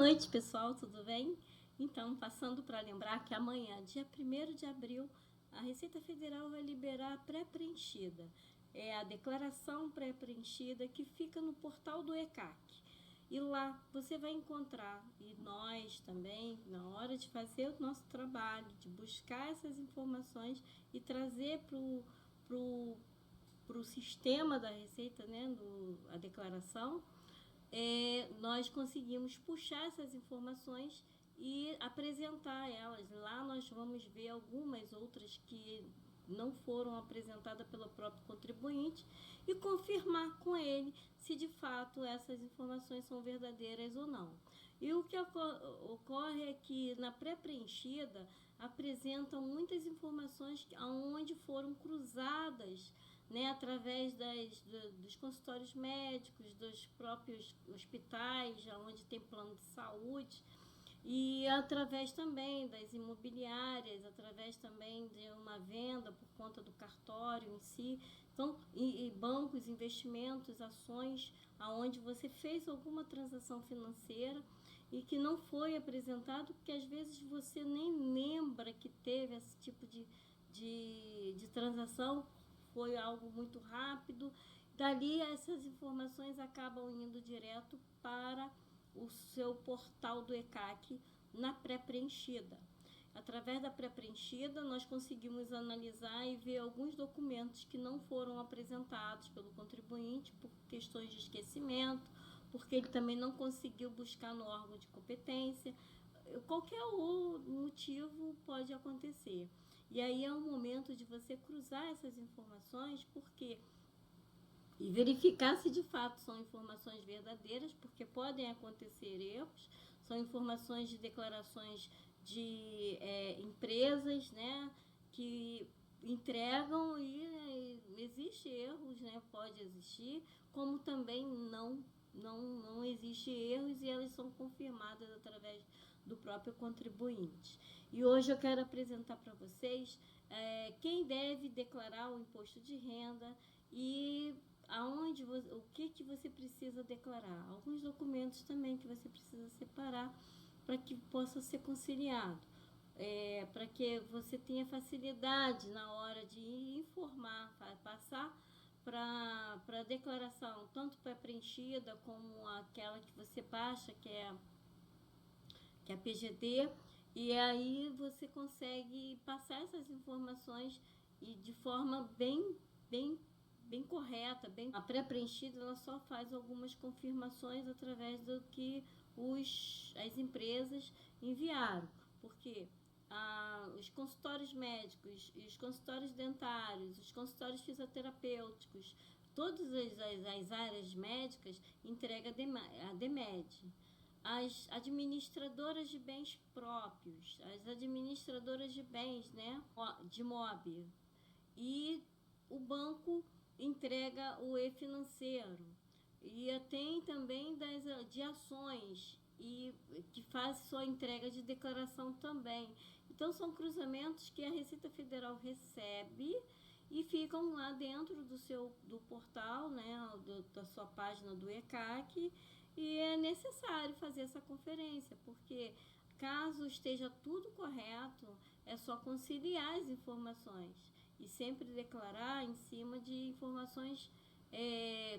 noite, pessoal, tudo bem? Então, passando para lembrar que amanhã, dia 1º de abril, a Receita Federal vai liberar a pré-preenchida. É a declaração pré-preenchida que fica no portal do ECAC. E lá você vai encontrar, e nós também, na hora de fazer o nosso trabalho, de buscar essas informações e trazer para o sistema da Receita, né, a declaração, nós conseguimos puxar essas informações e apresentar elas. Lá nós vamos ver algumas outras que não foram apresentadas pelo próprio contribuinte e confirmar com ele se de fato essas informações são verdadeiras ou não. E o que ocorre é que na pré-preenchida apresentam muitas informações onde foram cruzadas, né, através dos consultórios médicos, dos próprios hospitais, onde tem plano de saúde, e através também das imobiliárias, através também de uma venda por conta do cartório em si. Então, e bancos, investimentos, ações, aonde você fez alguma transação financeira e que não foi apresentado, porque às vezes você nem lembra que teve esse tipo de transação, foi algo muito rápido. Dali, essas informações acabam indo direto para o seu portal do ECAC na pré-preenchida. Através da pré-preenchida, nós conseguimos analisar e ver alguns documentos que não foram apresentados pelo contribuinte por questões de esquecimento, porque ele também não conseguiu buscar no órgão de competência. Qualquer motivo pode acontecer. E aí é o momento de você cruzar essas informações, porque e verificar se de fato são informações verdadeiras, porque podem acontecer erros, são informações de declarações de empresas, né, que entregam e existe erros, né, pode existir, como também não existe erros e elas são confirmadas através do próprio contribuinte. E hoje eu quero apresentar para vocês quem deve declarar o imposto de renda e o que você precisa declarar. Alguns documentos também que você precisa separar para que possa ser conciliado. Para que você tenha facilidade na hora de informar, passar para a declaração, tanto pré-preenchida como aquela que você baixa, que é a PGD, e aí você consegue passar essas informações e de forma bem correta, a pré-preenchida ela só faz algumas confirmações através do que as empresas enviaram, porque os consultórios médicos, os consultórios dentários, os consultórios fisioterapêuticos, todas as áreas médicas entrega a DEMED. As administradoras de bens próprios, as administradoras de bens, né, de MOB, e o banco entrega o e-financeiro. E tem também de ações, e que faz sua entrega de declaração também. Então são cruzamentos que a Receita Federal recebe e ficam lá dentro do portal, né, da sua página do ECAC, e é necessário fazer essa conferência, porque caso esteja tudo correto, é só conciliar as informações e sempre declarar em cima de informações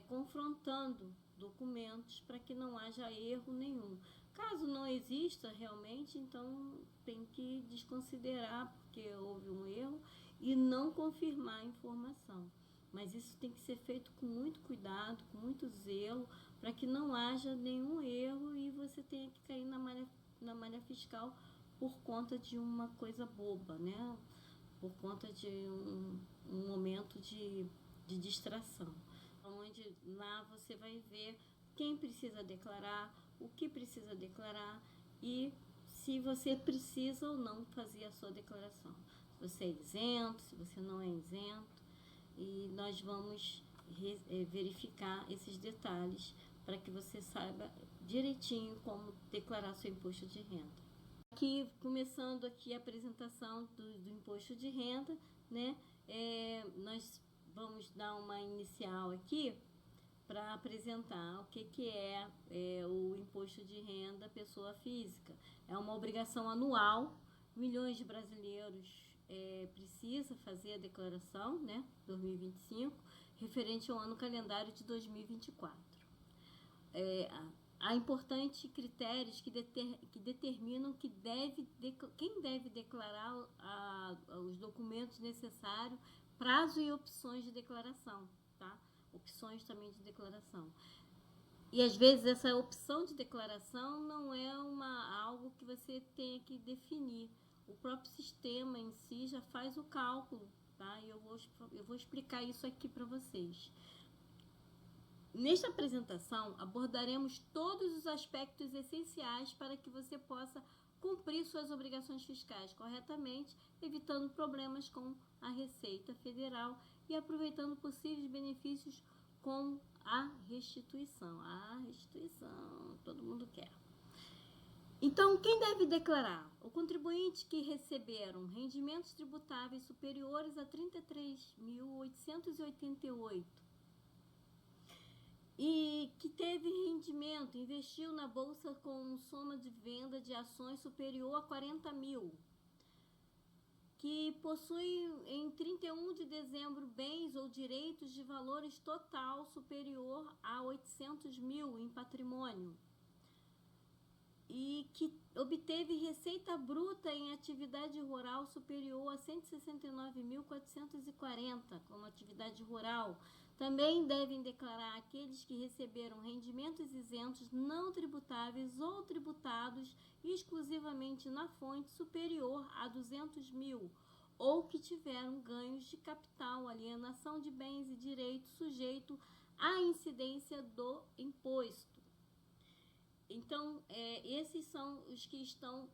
confrontando documentos para que não haja erro nenhum. Caso não exista realmente, então tem que desconsiderar porque houve um erro e não confirmar a informação. Mas isso tem que ser feito com muito cuidado, com muito zelo, para que não haja nenhum erro e você tenha que cair na malha fiscal por conta de uma coisa boba, né? Por conta de um momento de distração. Onde lá você vai ver quem precisa declarar, o que precisa declarar e se você precisa ou não fazer a sua declaração. Se você é isento, se você não é isento, e nós vamos verificar esses detalhes para que você saiba direitinho como declarar seu imposto de renda. Aqui, começando aqui a apresentação do imposto de renda, né? Nós vamos dar uma inicial aqui para apresentar o que é o imposto de renda pessoa física. É uma obrigação anual, milhões de brasileiros precisa fazer a declaração, né, 2025, referente ao ano calendário de 2024. Há importantes critérios que determinam quem deve declarar os documentos necessários, prazo e opções de declaração, tá? Opções também de declaração. E às vezes essa opção de declaração não é algo que você tenha que definir. O próprio sistema em si já faz o cálculo, tá? E eu vou explicar isso aqui para vocês. Nesta apresentação, abordaremos todos os aspectos essenciais para que você possa cumprir suas obrigações fiscais corretamente, evitando problemas com a Receita Federal e aproveitando possíveis benefícios com a restituição. A restituição, todo mundo quer. Então, quem deve declarar? O contribuinte que receberam rendimentos tributáveis superiores a R$ 33.888 e que teve rendimento, investiu na bolsa com soma de venda de ações superior a 40 mil, que possui em 31 de dezembro bens ou direitos de valores total superior a 800 mil em patrimônio, e que obteve receita bruta em atividade rural superior a 169.440 como atividade rural. Também devem declarar aqueles que receberam rendimentos isentos não tributáveis ou tributados exclusivamente na fonte superior a 200 mil, ou que tiveram ganhos de capital, alienação de bens e direitos sujeito à incidência do imposto. Então, esses são os que estão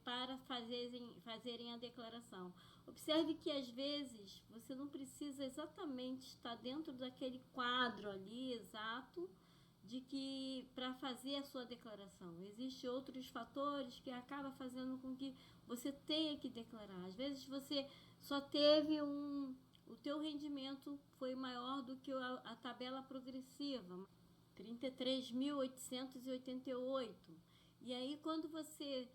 para fazerem a declaração. Observe que às vezes você não precisa exatamente estar dentro daquele quadro ali exato de que para fazer a sua declaração. Existem outros fatores que acabam fazendo com que você tenha que declarar. Às vezes você só teve o teu rendimento foi maior do que a tabela progressiva, 33.888. E aí quando você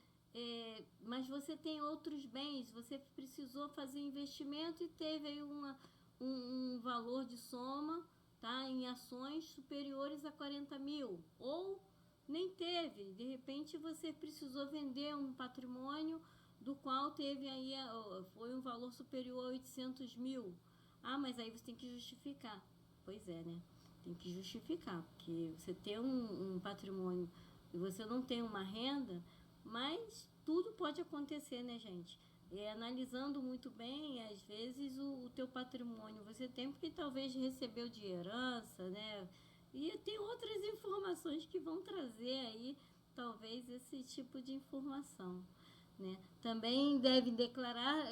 mas você tem outros bens, você precisou fazer investimento e teve aí um valor de soma, tá, em ações superiores a 40 mil, ou nem teve, de repente você precisou vender um patrimônio do qual teve aí foi um valor superior a 800 mil. Mas aí você tem que justificar. Pois é, né? Tem que justificar, porque você tem um patrimônio e você não tem uma renda, mas tudo pode acontecer, né, gente? Analisando muito bem, às vezes o teu patrimônio você tem porque talvez recebeu de herança, né? E tem outras informações que vão trazer aí, talvez, esse tipo de informação, né? Também deve declarar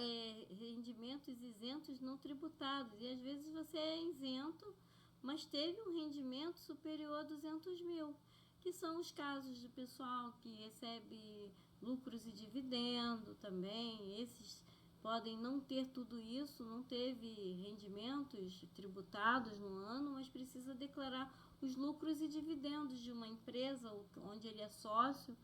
rendimentos isentos não tributados. E às vezes você é isento, mas teve um rendimento superior a 200 mil, que são os casos de pessoal que recebe lucros e dividendo também. Esses podem não ter tudo isso, não teve rendimentos tributados no ano, mas precisa declarar os lucros e dividendos de uma empresa onde ele é sócio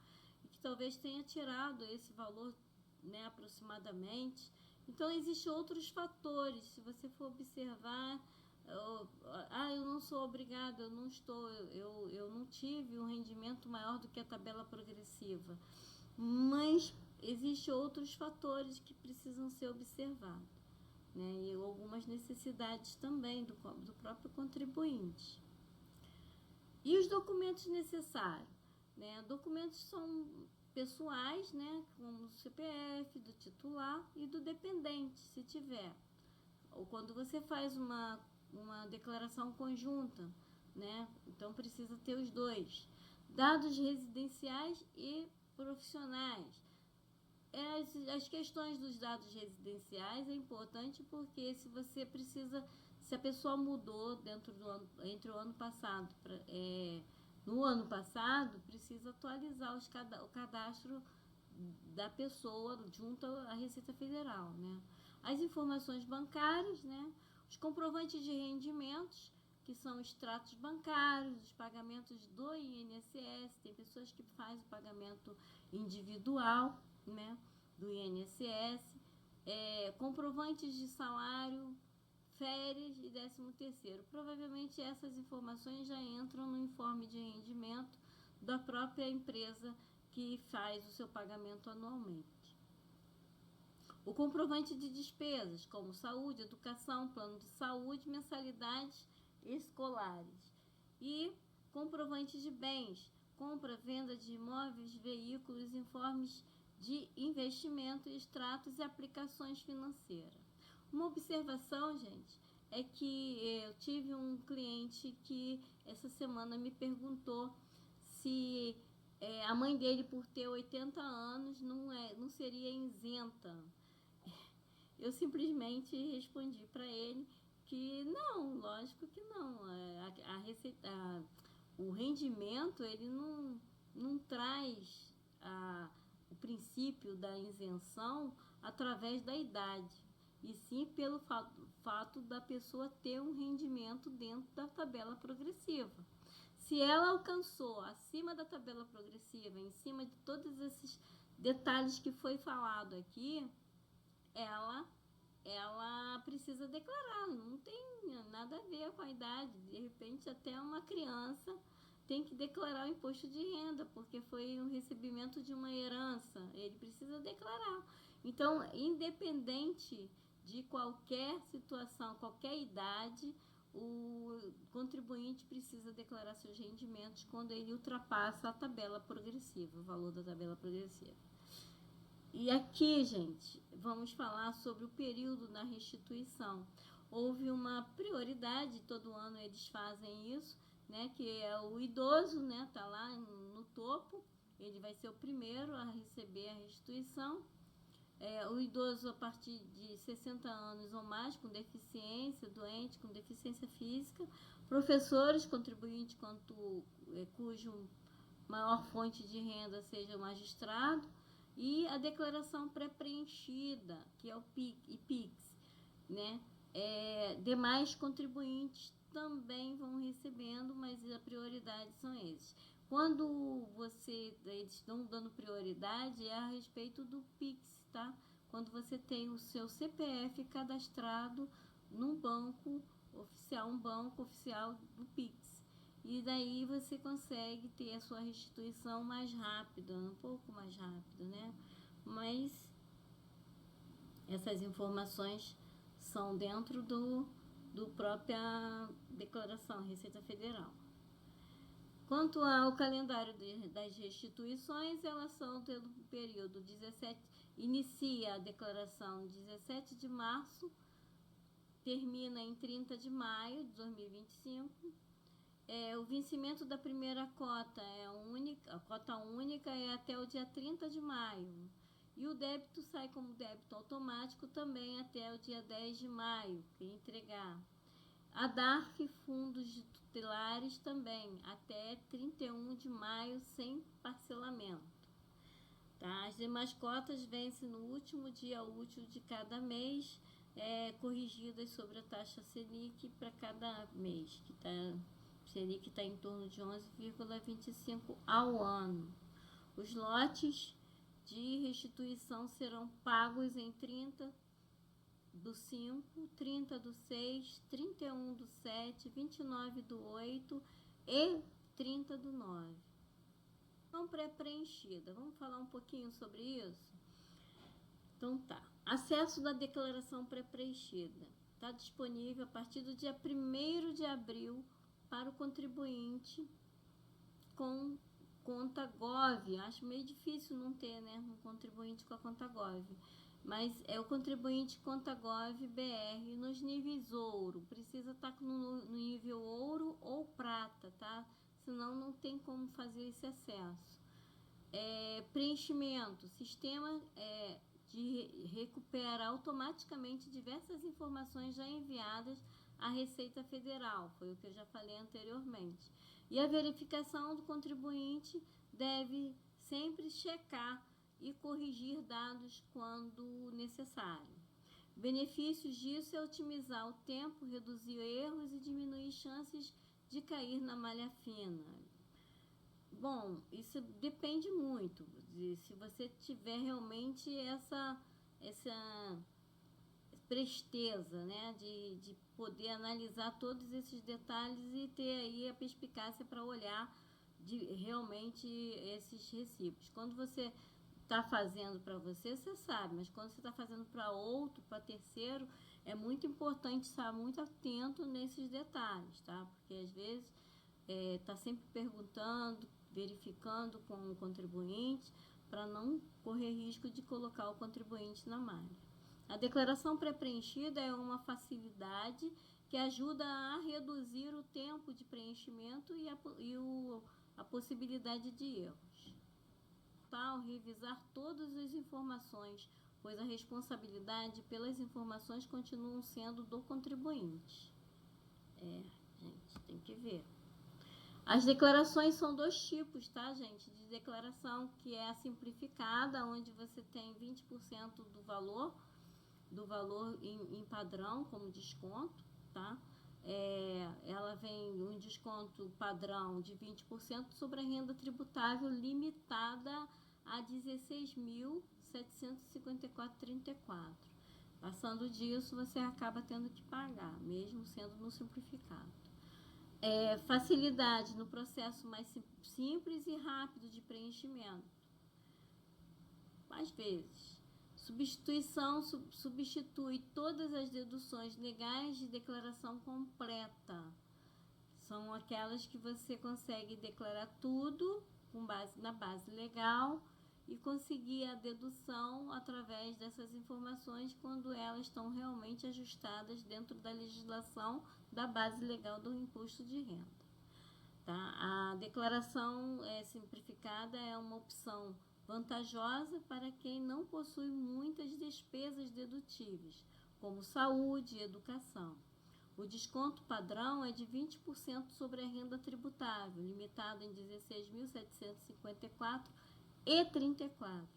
e que talvez tenha tirado esse valor, né, aproximadamente. Então, existem outros fatores. Se você for observar, eu não sou obrigada, eu não tive um rendimento maior do que a tabela progressiva. Mas existem outros fatores que precisam ser observados, né? E algumas necessidades também do próprio contribuinte. E os documentos necessários, né? Documentos são pessoais, né? Como o CPF, do titular e do dependente, se tiver. Ou quando você faz uma declaração conjunta, né? Então precisa ter os dois. Dados residenciais e profissionais. As questões dos dados residenciais é importante porque se a pessoa mudou entre o ano passado, no ano passado, precisa atualizar o cadastro da pessoa junto à Receita Federal, né? As informações bancárias, né? Os comprovantes de rendimentos, que são extratos bancários, os pagamentos do INSS, tem pessoas que fazem o pagamento individual, né, do INSS, comprovantes de salário, férias e 13º. Provavelmente essas informações já entram no informe de rendimento da própria empresa que faz o seu pagamento anualmente. O comprovante de despesas, como saúde, educação, plano de saúde, mensalidades escolares. E comprovante de bens, compra, venda de imóveis, veículos, informes de investimento, extratos e aplicações financeiras. Uma observação, gente, é que eu tive um cliente que essa semana me perguntou se a mãe dele, por ter 80 anos, não seria isenta. Eu simplesmente respondi para ele que não, lógico que não. O rendimento, ele não traz o princípio da isenção através da idade, e sim pelo fato da pessoa ter um rendimento dentro da tabela progressiva. Se ela alcançou acima da tabela progressiva, em cima de todos esses detalhes que foi falado aqui, ela precisa declarar, não tem nada a ver com a idade. De repente, até uma criança tem que declarar o imposto de renda, porque foi um recebimento de uma herança, ele precisa declarar. Então, independente de qualquer situação, qualquer idade, o contribuinte precisa declarar seus rendimentos quando ele ultrapassa a tabela progressiva, o valor da tabela progressiva. E aqui, gente, vamos falar sobre o período da restituição. Houve uma prioridade, todo ano eles fazem isso, né, que é o idoso, né, tá lá no topo, ele vai ser o primeiro a receber a restituição. O idoso a partir de 60 anos ou mais, com deficiência, doente, com deficiência física, professores, contribuinte cujo maior fonte de renda seja o magistrado, e a declaração pré-preenchida, que é o PIX, né? Demais contribuintes também vão recebendo, mas a prioridade são esses. Quando eles estão dando prioridade, é a respeito do PIX, tá? Quando você tem o seu CPF cadastrado num banco oficial, um banco oficial do PIX. E daí você consegue ter a sua restituição mais rápida, um pouco mais rápido, né? Mas essas informações são dentro do própria declaração Receita Federal. Quanto ao calendário das restituições, elas são tendo um período 17, inicia a declaração 17 de março, termina em 30 de maio de 2025. O vencimento da primeira cota a cota única é até o dia 30 de maio. E o débito sai como débito automático também até o dia 10 de maio, que entregar. A DARF, fundos tutelares também, até 31 de maio, sem parcelamento. Tá? As demais cotas vencem no último dia útil de cada mês, corrigidas sobre a taxa Selic para cada mês, que Selic está em torno de 11,25 ao ano. Os lotes de restituição serão pagos em 30/5, 30/6, 31/7, 29/8 e 30/9. Então, pré-preenchida. Vamos falar um pouquinho sobre isso? Então tá. Acesso da declaração pré-preenchida. Está disponível a partir do dia 1º de abril para o contribuinte com conta Gov. Acho meio difícil não ter, né, um contribuinte com a conta Gov. Mas é o contribuinte conta Gov BR nos níveis ouro. Precisa estar no nível ouro ou prata, tá? Senão não tem como fazer esse acesso. Preenchimento. Sistema recupera automaticamente diversas informações já enviadas à Receita Federal. Foi o que eu já falei anteriormente. E a verificação do contribuinte deve sempre checar e corrigir dados quando necessário. Benefícios disso é otimizar o tempo, reduzir erros e diminuir chances de cair na malha fina. Bom, isso depende muito de se você tiver realmente essa presteza, né, de poder analisar todos esses detalhes e ter aí a perspicácia para olhar realmente esses recibos. Quando você está fazendo para você, você sabe, mas quando você está fazendo para outro, para terceiro, é muito importante estar muito atento nesses detalhes, tá? Porque às vezes está sempre perguntando, verificando com o contribuinte, para não correr risco de colocar o contribuinte na malha. A declaração pré-preenchida é uma facilidade que ajuda a reduzir o tempo de preenchimento e a possibilidade de erros. Tal, revisar todas as informações, pois a responsabilidade pelas informações continua sendo do contribuinte. Gente, tem que ver. As declarações são dois tipos, tá, gente? De declaração, que é a simplificada, onde você tem 20% do valor em padrão como desconto, tá? Ela vem um desconto padrão de 20% sobre a renda tributável limitada a R$ 16.754,34. Passando disso, você acaba tendo que pagar, mesmo sendo no simplificado. Facilidade no processo mais simples e rápido de preenchimento. Às vezes, substitui todas as deduções legais de declaração completa. São aquelas que você consegue declarar tudo na base legal e conseguir a dedução através dessas informações quando elas estão realmente ajustadas dentro da legislação da base legal do imposto de renda. Tá? A declaração simplificada é uma opção vantajosa para quem não possui muitas despesas dedutíveis, como saúde e educação. O desconto padrão é de 20% sobre a renda tributável, limitado em R$ 16.754,34,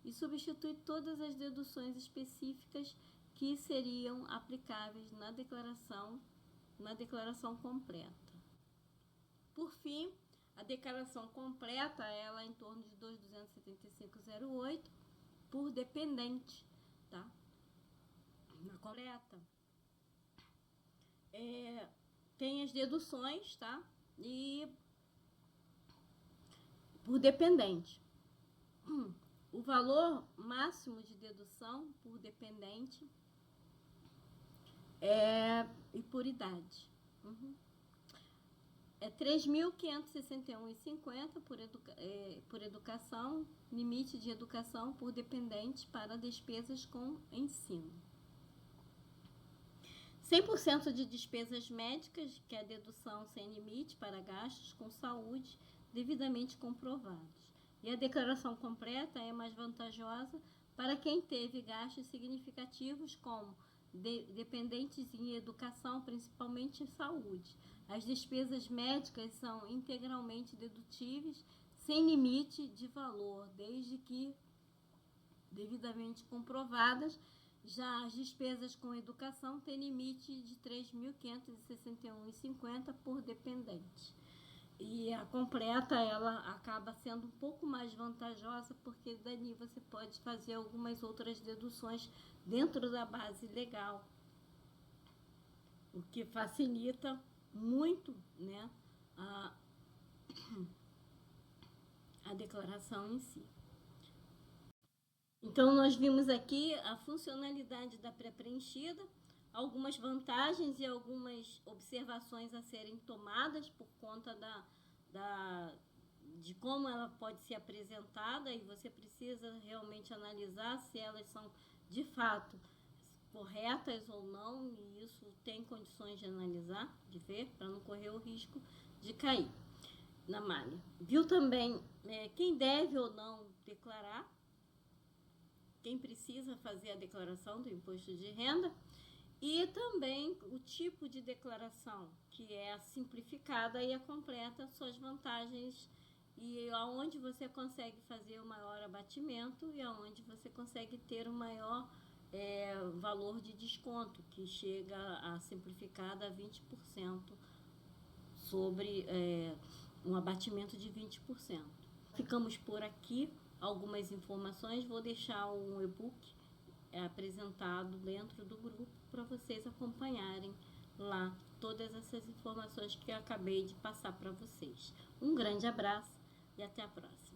e substitui todas as deduções específicas que seriam aplicáveis na declaração completa. Por fim, a declaração completa, ela é em torno de 2.275,08 por dependente, tá? Na completa, tem as deduções, tá? E por dependente. O valor máximo de dedução por dependente e por idade. É R$ 3.561,50 por educação, limite de educação por dependente para despesas com ensino. 100% de despesas médicas, que é a dedução sem limite para gastos com saúde devidamente comprovados. E a declaração completa é mais vantajosa para quem teve gastos significativos como dependentes em educação, principalmente em saúde. As despesas médicas são integralmente dedutíveis, sem limite de valor, desde que devidamente comprovadas. Já as despesas com educação têm limite de R$ 3.561,50 por dependente. E a completa, ela acaba sendo um pouco mais vantajosa, porque dali você pode fazer algumas outras deduções dentro da base legal, o que facilita muito, né, a declaração em si. Então, nós vimos aqui a funcionalidade da pré-preenchida, algumas vantagens e algumas observações a serem tomadas por conta de como ela pode ser apresentada, e você precisa realmente analisar se elas são de fato corretas ou não, e isso tem condições de analisar, de ver, para não correr o risco de cair na malha. Viu também quem deve ou não declarar, quem precisa fazer a declaração do imposto de renda, e também o tipo de declaração, que é a simplificada e a completa, suas vantagens e aonde você consegue fazer o maior abatimento e aonde você consegue ter o maior valor de desconto, que chega a simplificada a 20% sobre um abatimento de 20%. Ficamos por aqui. Algumas informações, vou deixar um e-book apresentado dentro do grupo para vocês acompanharem lá todas essas informações que eu acabei de passar para vocês. Um grande abraço e até a próxima.